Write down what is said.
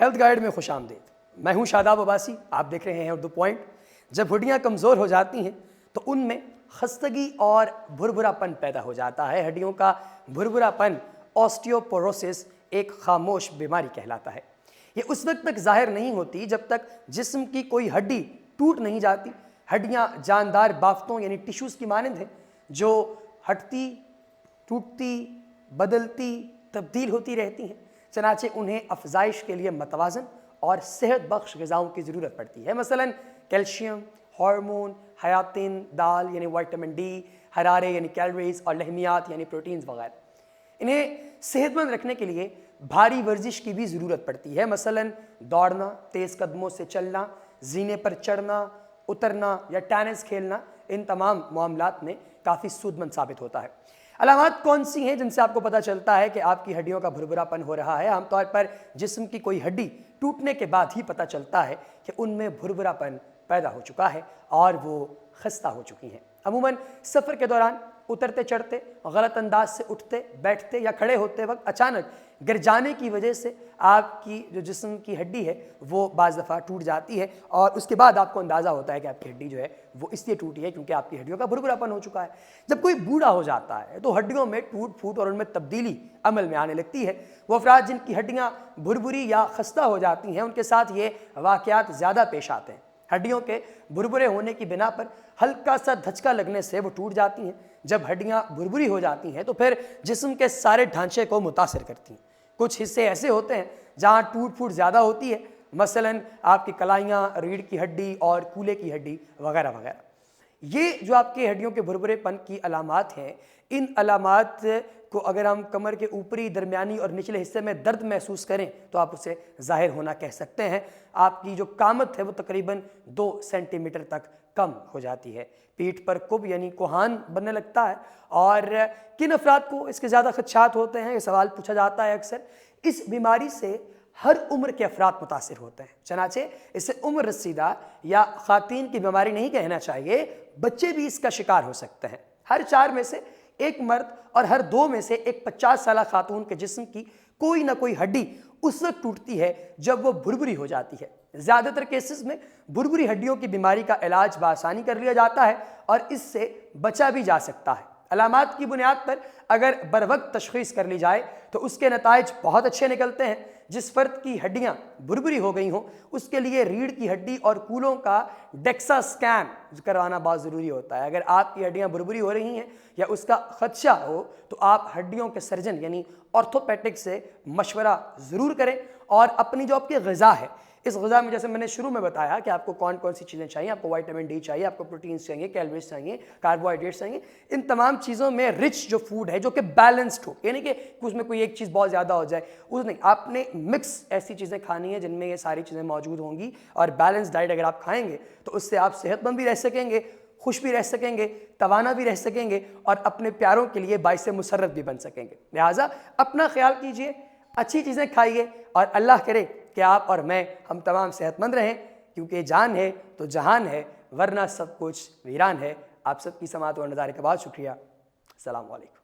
Health guide میں خوش آمدید۔ میں ہوں شاداب عباسی، آپ دیکھ رہے ہیں اردو پوائنٹ۔ جب ہڈیاں کمزور ہو جاتی ہیں تو ان میں خستگی اور بھربھراپن پیدا ہو جاتا ہے۔ ہڈیوں کا بھربھراپن آسٹیوپوروسس ایک خاموش بیماری کہلاتا ہے۔ یہ اس وقت تک ظاہر نہیں ہوتی جب تک جسم کی کوئی ہڈی ٹوٹ نہیں جاتی۔ ہڈیاں جاندار بافتوں یعنی ٹیشوز کی مانند ہیں جو ہٹتی، ٹوٹتی، بدلتی، تبدیل ہوتی رہتی ہیں، چنانچہ انہیں افزائش کے لیے متوازن اور صحت بخش غذاؤں کی ضرورت پڑتی ہے، مثلا کیلشیم، ہارمون، حیاتین، دال یعنی وائٹامن ڈی، حرارے یعنی کیلوریز اور لحمیات یعنی پروٹینز وغیرہ۔ انہیں صحت مند رکھنے کے لیے بھاری ورزش کی بھی ضرورت پڑتی ہے، مثلا دوڑنا، تیز قدموں سے چلنا، زینے پر چڑھنا، اترنا یا ٹینس کھیلنا ان تمام معاملات میں کافی سود مند ثابت ہوتا ہے۔ علامات کون سی ہیں جن سے آپ کو پتہ چلتا ہے کہ آپ کی ہڈیوں کا بھربھراپن ہو رہا ہے؟ عام طور پر جسم کی کوئی ہڈی ٹوٹنے کے بعد ہی پتہ چلتا ہے کہ ان میں بھربھراپن پیدا ہو چکا ہے اور وہ خستہ ہو چکی ہیں۔ عموماً سفر کے دوران اترتے چڑھتے، غلط انداز سے اٹھتے بیٹھتے یا کھڑے ہوتے وقت اچانک گر جانے کی وجہ سے آپ کی جو جسم کی ہڈی ہے وہ بعض دفعہ ٹوٹ جاتی ہے، اور اس کے بعد آپ کو اندازہ ہوتا ہے کہ آپ کی ہڈی جو ہے وہ اس لیے ٹوٹی ہے کیونکہ آپ کی ہڈیوں کا بھربھراپن ہو چکا ہے۔ جب کوئی بوڑھا ہو جاتا ہے تو ہڈیوں میں ٹوٹ پھوٹ اور ان میں تبدیلی عمل میں آنے لگتی ہے۔ وہ افراد جن کی ہڈیاں بھربھری یا خستہ ہو جاتی ہیں ان کے ساتھ یہ واقعات زیادہ پیش آتے ہیں۔ ہڈیوں کے بھربھرے ہونے کی بنا پر ہلکا سا دھچکا لگنے سے وہ ٹوٹ جاتی ہیں۔ جب ہڈیاں بھربھری ہو جاتی ہیں تو پھر جسم کے سارے ڈھانچے کو متاثر کرتی ہیں۔ کچھ حصے ایسے ہوتے ہیں جہاں ٹوٹ پھوٹ زیادہ ہوتی ہے، مثلا آپ کی کلائیاں، ریڑھ کی ہڈی اور کولے کی ہڈی وغیرہ وغیرہ۔ یہ جو آپ کے ہڈیوں کے بھربھرے پن کی علامات ہیں، ان علامات کو اگر ہم کمر کے اوپری، درمیانی اور نچلے حصے میں درد محسوس کریں تو آپ اسے ظاہر ہونا کہہ سکتے ہیں۔ آپ کی جو قامت ہے وہ تقریباً 2 سینٹی میٹر تک کم ہو جاتی ہے۔ پیٹھ پر کب یعنی کوہان بننے لگتا ہے۔ اور کن افراد کو اس کے زیادہ خدشات ہوتے ہیں؟ یہ سوال پوچھا جاتا ہے اکثر۔ اس بیماری سے ہر عمر کے افراد متاثر ہوتے ہیں، چنانچہ اسے عمر رسیدہ یا خواتین کی بیماری نہیں کہنا چاہیے، بچے بھی اس کا شکار ہو سکتے ہیں۔ ہر 4 میں سے ایک مرد اور ہر 2 میں سے ایک 50 سالہ خاتون کے جسم کی کوئی نہ کوئی ہڈی اس وقت ٹوٹتی ہے جب وہ بھربھری ہو جاتی ہے۔ زیادہ تر کیسز میں بھربھری ہڈیوں کی بیماری کا علاج بآسانی کر لیا جاتا ہے اور اس سے بچا بھی جا سکتا ہے۔ علامات کی بنیاد پر اگر بروقت تشخیص کر لی جائے تو اس کے نتائج بہت اچھے نکلتے ہیں۔ جس فرد کی ہڈیاں بھربھری ہو گئی ہوں اس کے لیے ریڑھ کی ہڈی اور کولوں کا ڈیکسا اسکین کروانا بہت ضروری ہوتا ہے۔ اگر آپ کی ہڈیاں بھربھری ہو رہی ہیں یا اس کا خدشہ ہو تو آپ ہڈیوں کے سرجن یعنی آرتھوپیڈک سے مشورہ ضرور کریں، اور اپنی جو آپ کی غذا ہے، اس غذا میں جیسے میں نے شروع میں بتایا کہ آپ کو کون کون سی چیزیں چاہیے، آپ کو وائٹامن ڈی چاہیے، آپ کو پروٹینز چاہیے، کیلوریز چاہیے، کاربوہائیڈریٹس چاہیے، ان تمام چیزوں میں رچ جو فوڈ ہے جو کہ بیلنسڈ ہو، یعنی کہ اس میں کوئی ایک چیز بہت زیادہ ہو جائے، اس نہیں، آپ نے مکس ایسی چیزیں کھانی ہیں جن میں یہ ساری چیزیں موجود ہوں گی، اور بیلنس ڈائٹ اگر آپ کھائیں گے تو اس سے آپ صحت مند بھی رہ سکیں گے، خوش بھی رہ سکیں گے، توانا بھی رہ سکیں گے، اور اپنے پیاروں کے لیے باعث مسرت بھی بن سکیں گے۔ لہٰذا اپنا خیال کیجئے، اچھی چیزیں کھائیے، اور اللہ کرے کہ آپ اور میں ہم تمام صحت مند رہیں، کیونکہ جان ہے تو جہان ہے، ورنہ سب کچھ ویران ہے۔ آپ سب کی سماعت اور نظارے کا بہت شکریہ۔ السلام علیکم۔